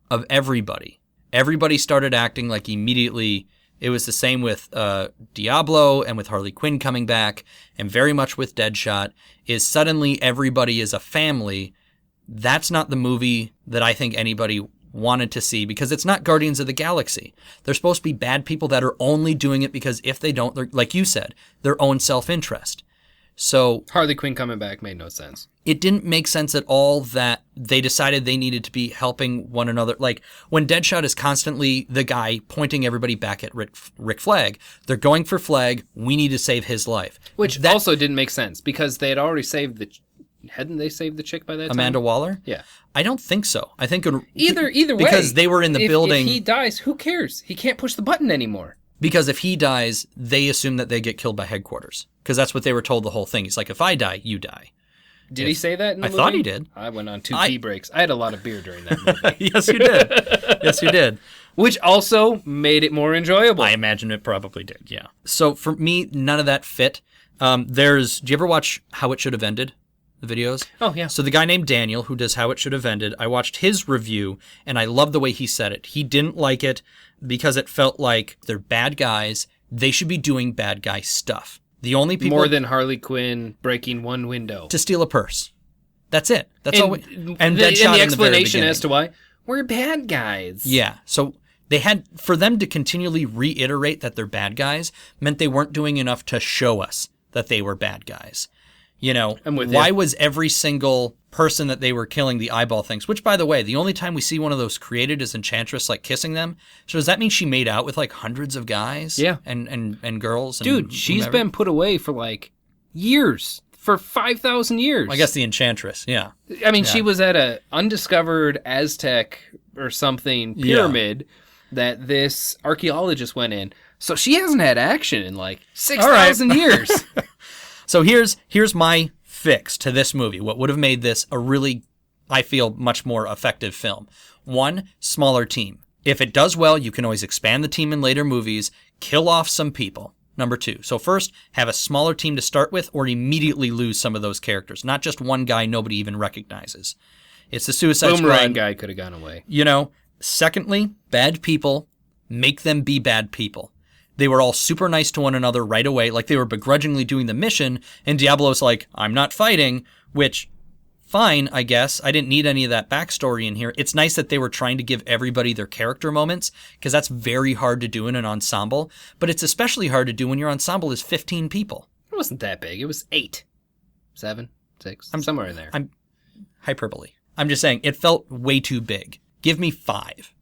Of everybody. Everybody started acting like immediately. It was the same with Diablo and with Harley Quinn coming back, and very much with Deadshot, is suddenly everybody is a family. That's not the movie that I think anybody wanted to see, because it's not Guardians of the Galaxy. They're supposed to be bad people that are only doing it because if they don't, they're, like you said, their own self-interest. So Harley Quinn coming back made no sense. It didn't make sense at all that they decided they needed to be helping one another. Like when Deadshot is constantly the guy pointing everybody back at Rick Flag, they're going for Flag. We need to save his life. Which also didn't make sense because they had already saved hadn't they saved the chick by that time? Amanda Waller? Yeah. I don't think so. I think either way, because they were in the building. If he dies, who cares? He can't push the button anymore. Because if he dies, they assume that they get killed by headquarters. Because that's what they were told the whole thing. He's like, if I die, you die. Did he say that in the movie? I thought he did. I went on 2 pee breaks. I had a lot of beer during that movie. Yes, you did. Yes, you did. Which also made it more enjoyable. I imagine it probably did, yeah. So for me, none of that fit. Do you ever watch How It Should Have Ended? The videos? Oh, yeah. So the guy named Daniel, who does How It Should Have Ended, I watched his review, and I love the way he said it. He didn't like it because it felt like they're bad guys. They should be doing bad guy stuff. The only people... More than Harley Quinn breaking one window. To steal a purse. That's it. That's all. And the explanation as to why we're bad guys. Yeah. So they had... For them to continually reiterate that they're bad guys meant they weren't doing enough to show us that they were bad guys. You know, why was every single person that they were killing the eyeball things? Which, by the way, the only time we see one of those created is Enchantress, like, kissing them. So does that mean she made out with, like, hundreds of guys? Yeah. And girls? Dude, she's been put away for, like, years. For 5,000 years. I guess the Enchantress, yeah. I mean, she was at a undiscovered Aztec or something pyramid that this archaeologist went in. So she hasn't had action in, like, 6,000 years. So here's my fix to this movie. What would have made this a really, I feel, much more effective film? 1, smaller team. If it does well, you can always expand the team in later movies, kill off some people. Number 2. So first, have a smaller team to start with or immediately lose some of those characters. Not just one guy nobody even recognizes. It's the Suicide Squad. Boomerang guy could have gone away. You know, secondly, bad people, make them be bad people. They were all super nice to one another right away, like they were begrudgingly doing the mission, and Diablo's like, I'm not fighting, which, fine, I guess. I didn't need any of that backstory in here. It's nice that they were trying to give everybody their character moments, because that's very hard to do in an ensemble, but it's especially hard to do when your ensemble is 15 people. It wasn't that big. It was 8, 7, 6, somewhere in there. I'm hyperbole. I'm just saying, it felt way too big. Give me 5,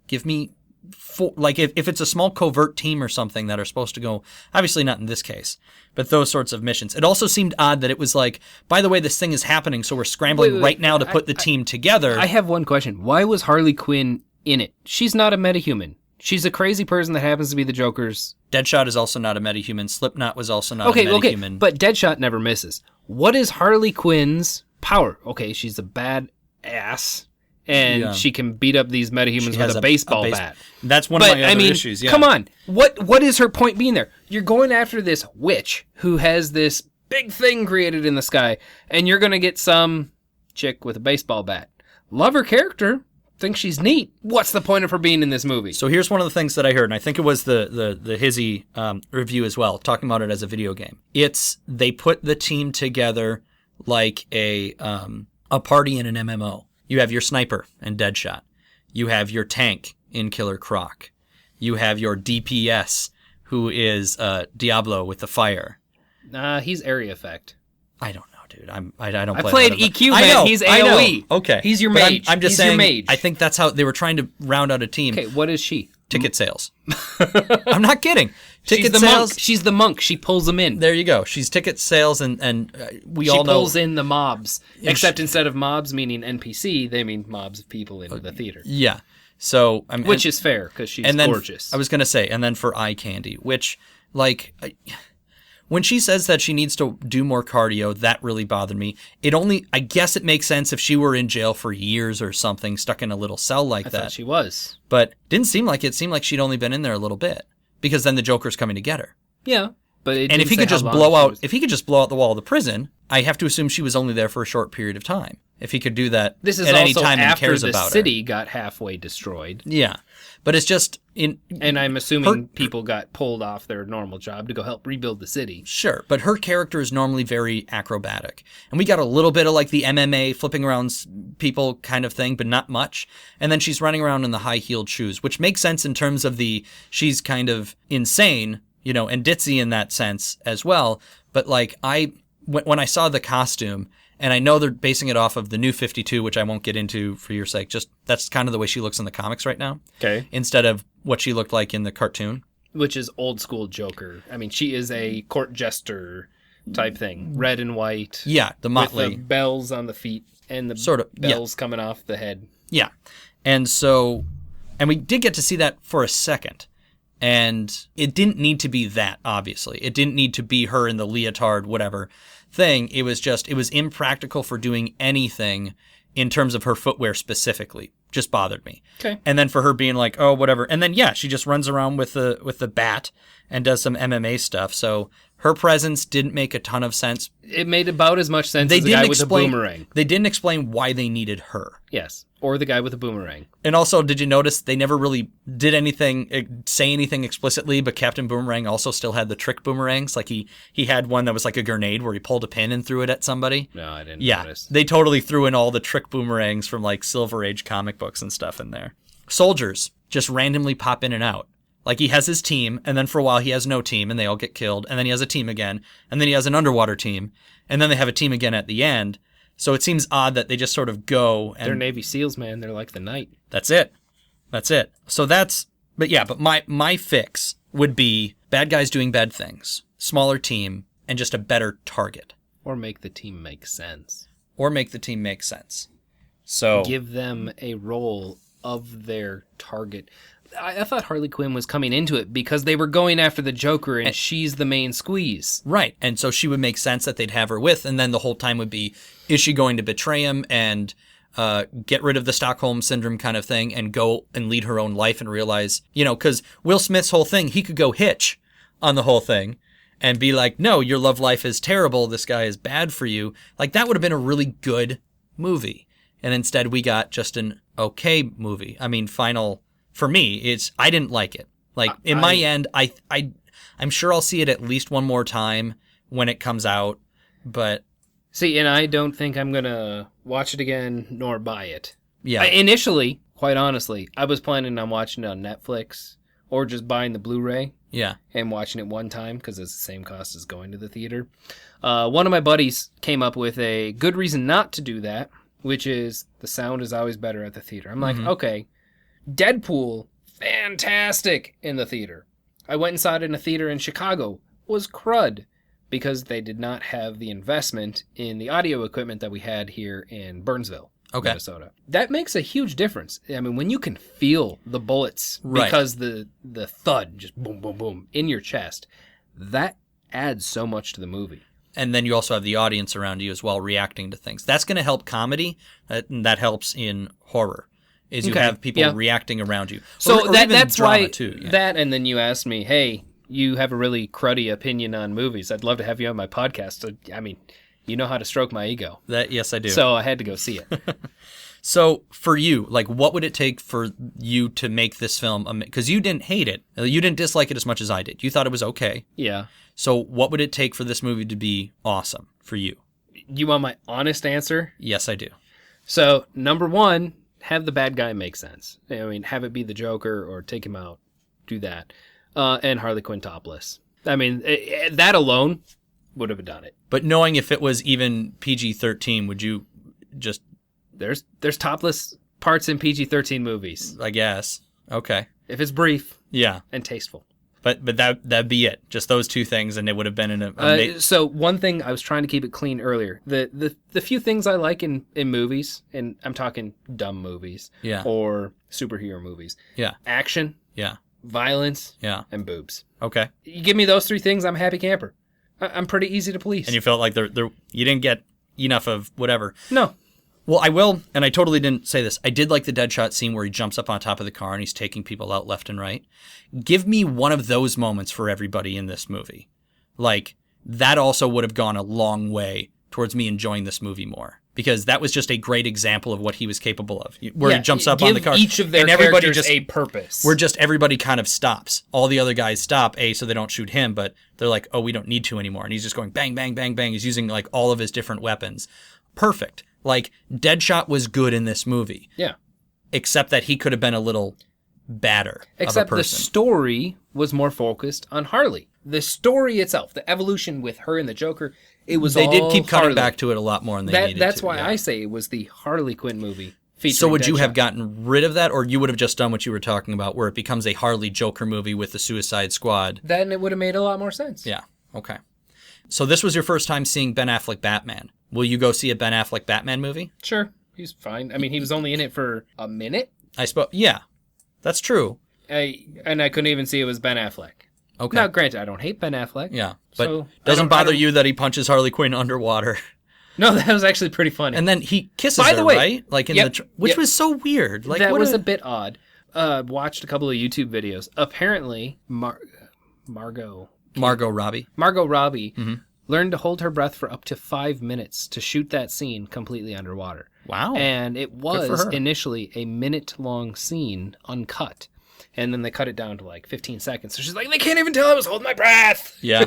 give me 4, like if it's a small covert team or something that are supposed to go, obviously not in this case, but those sorts of missions. It also seemed odd that it was like, by the way, this thing is happening, so we're scrambling right now to put the team together. I have one question. Why was Harley Quinn in it? She's not a metahuman. She's a crazy person that happens to be the Joker's. Deadshot is also not a metahuman. Slipknot was also not a metahuman. Okay, but Deadshot never misses. What is Harley Quinn's power? Okay, she's a bad ass. And she can beat up these metahumans with a baseball bat. That's one of my other issues, yeah. Come on. What is her point being there? You're going after this witch who has this big thing created in the sky, and you're going to get some chick with a baseball bat. Love her character. Think she's neat. What's the point of her being in this movie? So here's one of the things that I heard, and I think it was the Hizzy review as well, talking about it as a video game. They put the team together like a party in an MMO. You have your sniper in Deadshot. You have your tank in Killer Croc. You have your DPS, who is Diablo with the fire. He's area effect. I don't know, dude. I don't play I played that. EQ, man. He's AoE. Okay. He's your But mage. I'm just He's saying, your mage. I think that's how they were trying to round out a team. Okay, what is she? Ticket sales. I'm not kidding. She's Ticket the sales. monk. She's the monk. She pulls them in. There you go. She's ticket sales, and we all know. She pulls in the mobs. Except instead of mobs meaning NPC, they mean mobs of people in the theater. Yeah. So which is fair because she's gorgeous. I was gonna say, and then for eye candy, which like. When she says that she needs to do more cardio, that really bothered me. I guess it makes sense if she were in jail for years or something, stuck in a little cell like that. I thought she was. But didn't seem like it. Seemed like she'd only been in there a little bit. Because then the Joker's coming to get her. Yeah. But if he could just blow out the wall of the prison, I have to assume she was only there for a short period of time. If he could do that this is at any also time and after cares the about city her. got halfway destroyed. Yeah. But it's just and I'm assuming people got pulled off their normal job to go help rebuild the city. Sure, but her character is normally very acrobatic. And we got a little bit of like the MMA flipping around people kind of thing, but not much. And then she's running around in the high-heeled shoes, which makes sense in terms of she's kind of insane, and ditzy in that sense as well. But like when I saw the costume, and I know they're basing it off of the New 52, which I won't get into for your sake. Just that's kind of the way she looks in the comics right now. Okay. Instead of what she looked like in the cartoon. Which is old school Joker. I mean, she is a court jester type thing. Red and white. Yeah, the motley. With the bells on the feet and the sort of bells coming off the head. Yeah. And we did get to see that for a second. And it didn't need to be that, obviously. It didn't need to be her in the leotard, whatever thing. It was impractical for doing anything in terms of her footwear specifically. Just bothered me. Okay. And then for her being like, oh, whatever. And then, yeah, she just runs around with the bat and does some MMA stuff. So her presence didn't make a ton of sense. It made about as much sense as the guy with the boomerang. They didn't explain why they needed her. Yes. Or the guy with the boomerang. And also, did you notice they never really did say anything explicitly, but Captain Boomerang also still had the trick boomerangs? Like he had one that was like a grenade where he pulled a pin and threw it at somebody. No, I didn't Yeah, notice. they totally threw in all the trick boomerangs from like Silver Age comic books and stuff in there. Soldiers just randomly pop in and out. Like he has his team, and then for a while he has no team, and they all get killed, and then he has a team again, and then he has an underwater team, and then they have a team again at the end. So it seems odd that they just sort of go and... They're Navy SEALs, man. They're like the Knight. That's it. So but my fix would be bad guys doing bad things, smaller team, and just a better target. Or make the team make sense. So give them a role of their target. I thought Harley Quinn was coming into it because they were going after the Joker and she's the main squeeze. Right. And so she would make sense that they'd have her with, and then the whole time would be, is she going to betray him and get rid of the Stockholm Syndrome kind of thing and go and lead her own life and realize, because Will Smith's whole thing, he could go hitch on the whole thing and be like, no, your love life is terrible. This guy is bad for you. Like that would have been a really good movie. And instead we got just an okay movie. I mean, for me, I didn't like it. Like in my end, I'm sure I'll see it at least one more time when it comes out, but see, and I don't think I'm gonna watch it again nor buy it. Yeah. Initially, quite honestly, I was planning on watching it on Netflix or just buying the Blu-ray. Yeah. And watching it one time because it's the same cost as going to the theater. One of my buddies came up with a good reason not to do that, which is the sound is always better at the theater. I'm like, okay. Deadpool, fantastic in the theater. I went and saw it in a theater in Chicago. Was crud because they did not have the investment in the audio equipment that we had here in Burnsville, Minnesota. That makes a huge difference. I mean, when you can feel the bullets because the thud just boom, boom, boom in your chest, that adds so much to the movie. And then you also have the audience around you as well reacting to things. That's going to help comedy, and that helps in horror. Is you have people reacting around you. So or that's why too. Yeah. That, and then you asked me, hey, you have a really cruddy opinion on movies. I'd love to have you on my podcast. I mean, you know how to stroke my ego. Yes, I do. So I had to go see it. So for you, like, what would it take for you to make this film? Because you didn't hate it. You didn't dislike it as much as I did. You thought it was okay. Yeah. So what would it take for this movie to be awesome for you? You want my honest answer? Yes, I do. So, number one, have the bad guy make sense. I mean, have it be the Joker or take him out. Do that. And Harley Quinn topless. I mean, that alone would have done it. But knowing if it was even PG-13, would you just... There's topless parts in PG-13 movies. I guess. Okay. If it's brief. Yeah. And tasteful. But that'd be it. Just those two things, and it would have been in a... So one thing, I was trying to keep it clean earlier. The few things I like in movies, and I'm talking dumb movies. Yeah. Or superhero movies. Yeah. Action. Yeah. Violence. Yeah. And boobs. Okay. You give me those three things, I'm a happy camper. I'm pretty easy to please. And you felt like you didn't get enough of whatever. No. Well, I will, and I totally didn't say this. I did like the Deadshot scene where he jumps up on top of the car and he's taking people out left and right. Give me one of those moments for everybody in this movie. Like, that also would have gone a long way towards me enjoying this movie more. Because that was just a great example of what he was capable of. Where he jumps up on the car. Give each of their characters a purpose. Where just everybody kind of stops. All the other guys stop, so they don't shoot him, but they're like, oh, we don't need to anymore. And he's just going bang, bang, bang, bang. He's using like all of his different weapons. Perfect. Like, Deadshot was good in this movie. Yeah. Except that he could have been a little badder Except of a person. The story was more focused on Harley. The story itself, the evolution with her and the Joker, it was They did keep Harley. coming back to it a lot more than they needed to. That's why I say it was the Harley Quinn movie. So would Deadshot. you have gotten rid of that, or you would have just done what you were talking about, where it becomes a Harley Joker movie with the Suicide Squad? Then it would have made a lot more sense. Yeah. Okay. So this was your first time seeing Ben Affleck Batman. Will you go see a Ben Affleck Batman movie? Sure. He's fine. I mean, he was only in it for a minute. I suppose. Yeah. That's true. And I couldn't even see it was Ben Affleck. Okay. Now, granted, I don't hate Ben Affleck. Yeah. But so doesn't bother you that he punches Harley Quinn underwater? No, that was actually pretty funny. And then he kisses By her, the way, right? Like in which was so weird. Like that was a bit odd. Watched a couple of YouTube videos. Apparently, Margot Robbie learned to hold her breath for up to 5 minutes to shoot that scene completely underwater. Wow. And it was initially a minute-long scene, uncut. And then they cut it down to like 15 seconds. So she's like, they can't even tell I was holding my breath. Yeah.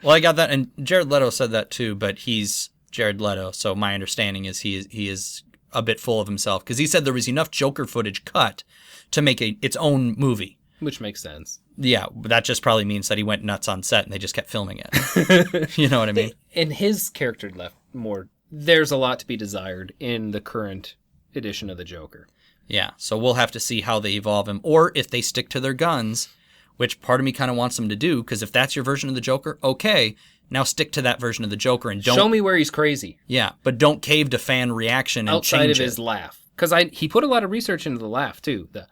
Well, I got that. And Jared Leto said that too, but he's Jared Leto. So my understanding is he is a bit full of himself. Because he said there was enough Joker footage cut to make its own movie. Which makes sense. Yeah, but that just probably means that he went nuts on set and they just kept filming it. You know what I mean? And his character left more. There's a lot to be desired in the current edition of the Joker. Yeah, so we'll have to see how they evolve him, or if they stick to their guns, which part of me kind of wants them to do, because if that's your version of the Joker, okay, now stick to that version of the Joker and don't... Show me where he's crazy. Yeah, but don't cave to fan reaction and outside change of his laugh. Because he put a lot of research into the laugh, too. The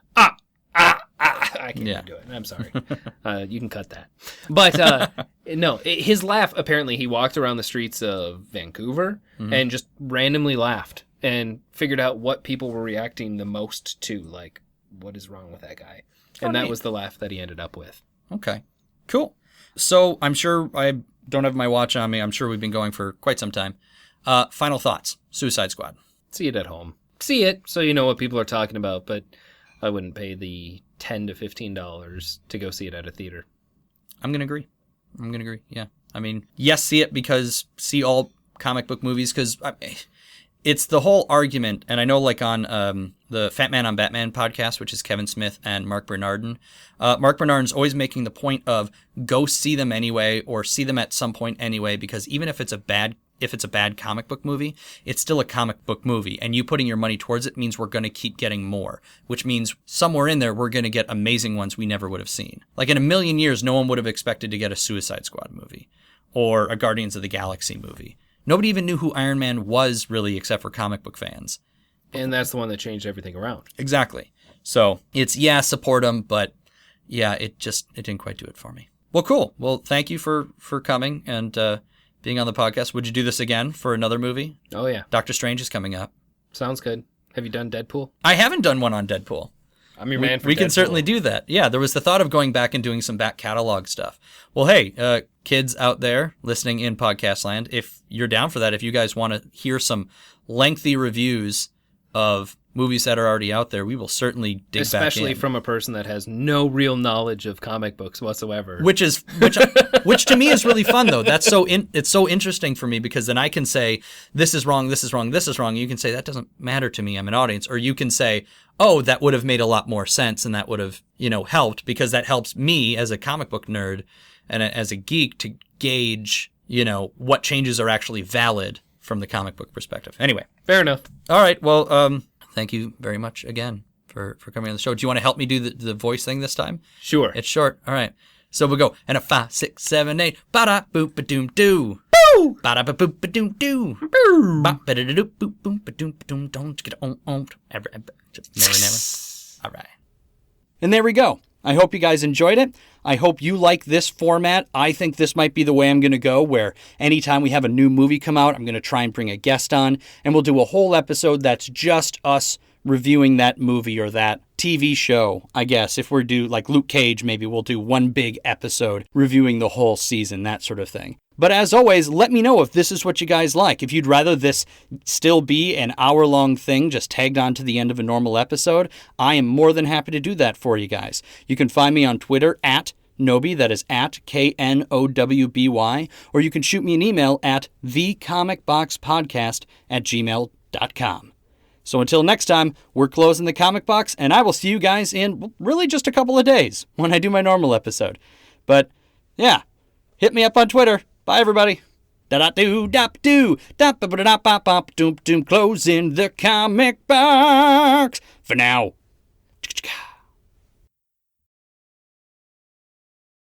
I can't even do it. I'm sorry. You can cut that. But no, his laugh, apparently he walked around the streets of Vancouver and just randomly laughed and figured out what people were reacting the most to. Like, what is wrong with that guy? And that was the laugh that he ended up with. Okay, cool. So I'm sure I don't have my watch on me. I'm sure we've been going for quite some time. Final thoughts. Suicide Squad. See it at home. See it so you know what people are talking about, but I wouldn't pay the $10 to $15 to go see it at a theater. I'm going to agree. Yeah. I mean, yes, see it because see all comic book movies because it's the whole argument. And I know like on the Fat Man on Batman podcast, which is Kevin Smith and Mark Bernardin, Mark Bernardin's always making the point of go see them anyway or see them at some point anyway, because even if it's a bad comic book movie, it's still a comic book movie, and you putting your money towards it means we're going to keep getting more, which means somewhere in there we're going to get amazing ones we never would have seen. Like in a million years, no one would have expected to get a Suicide Squad movie or a Guardians of the Galaxy movie. Nobody even knew who Iron Man was really except for comic book fans. And that's the one that changed everything around. Exactly. So it's, support them, but it didn't quite do it for me. Well, cool. Well, thank you for coming and being on the podcast. Would you do this again for another movie? Oh, yeah. Doctor Strange is coming up. Sounds good. Have you done Deadpool? I haven't done one on Deadpool. I'm your man for Deadpool. We can certainly do that. Yeah, there was the thought of going back and doing some back catalog stuff. Well, hey, kids out there listening in podcast land, if you're down for that, if you guys want to hear some lengthy reviews of movies that are already out there, we will certainly dig back in. Especially from a person that has no real knowledge of comic books whatsoever. Which to me is really fun though. It's so interesting for me because then I can say this is wrong, this is wrong, this is wrong. You can say that doesn't matter to me. I'm an audience. Or you can say, oh, that would have made a lot more sense and that would have, helped because that helps me as a comic book nerd and as a geek to gauge, what changes are actually valid from the comic book perspective. Anyway. Fair enough. All right. Well, thank you very much again for coming on the show. Do you want to help me do the voice thing this time? Sure. It's short. All right. So we'll go. And a 5, 6, 7, 8. Ba-da, boop, ba-doom, doo. Boo! Ba-da, ba-boop, ba-doom, doo. Boo! Ba-da-da-doop, boop, boom, ba-doom, ba-doom, don't get on. Never. All right. And there we go. I hope you guys enjoyed it. I hope you like this format. I think this might be the way I'm going to go, where anytime we have a new movie come out, I'm going to try and bring a guest on, and we'll do a whole episode that's just us reviewing that movie or that TV show, I guess. If we're do like Luke Cage, maybe we'll do one big episode reviewing the whole season, that sort of thing. But as always, let me know if this is what you guys like. If you'd rather this still be an hour-long thing just tagged on to the end of a normal episode, I am more than happy to do that for you guys. You can find me on Twitter at Knowby, that is at KNOWBY, or you can shoot me an email at thecomicboxpodcast@gmail.com. So until next time, we're closing the comic box, and I will see you guys in really just a couple of days when I do my normal episode. But yeah, hit me up on Twitter. Bye, everybody. Da-da-doo-dap-doo, da-ba-ba-da-ba-ba-doom-doom, closing the comic box for now.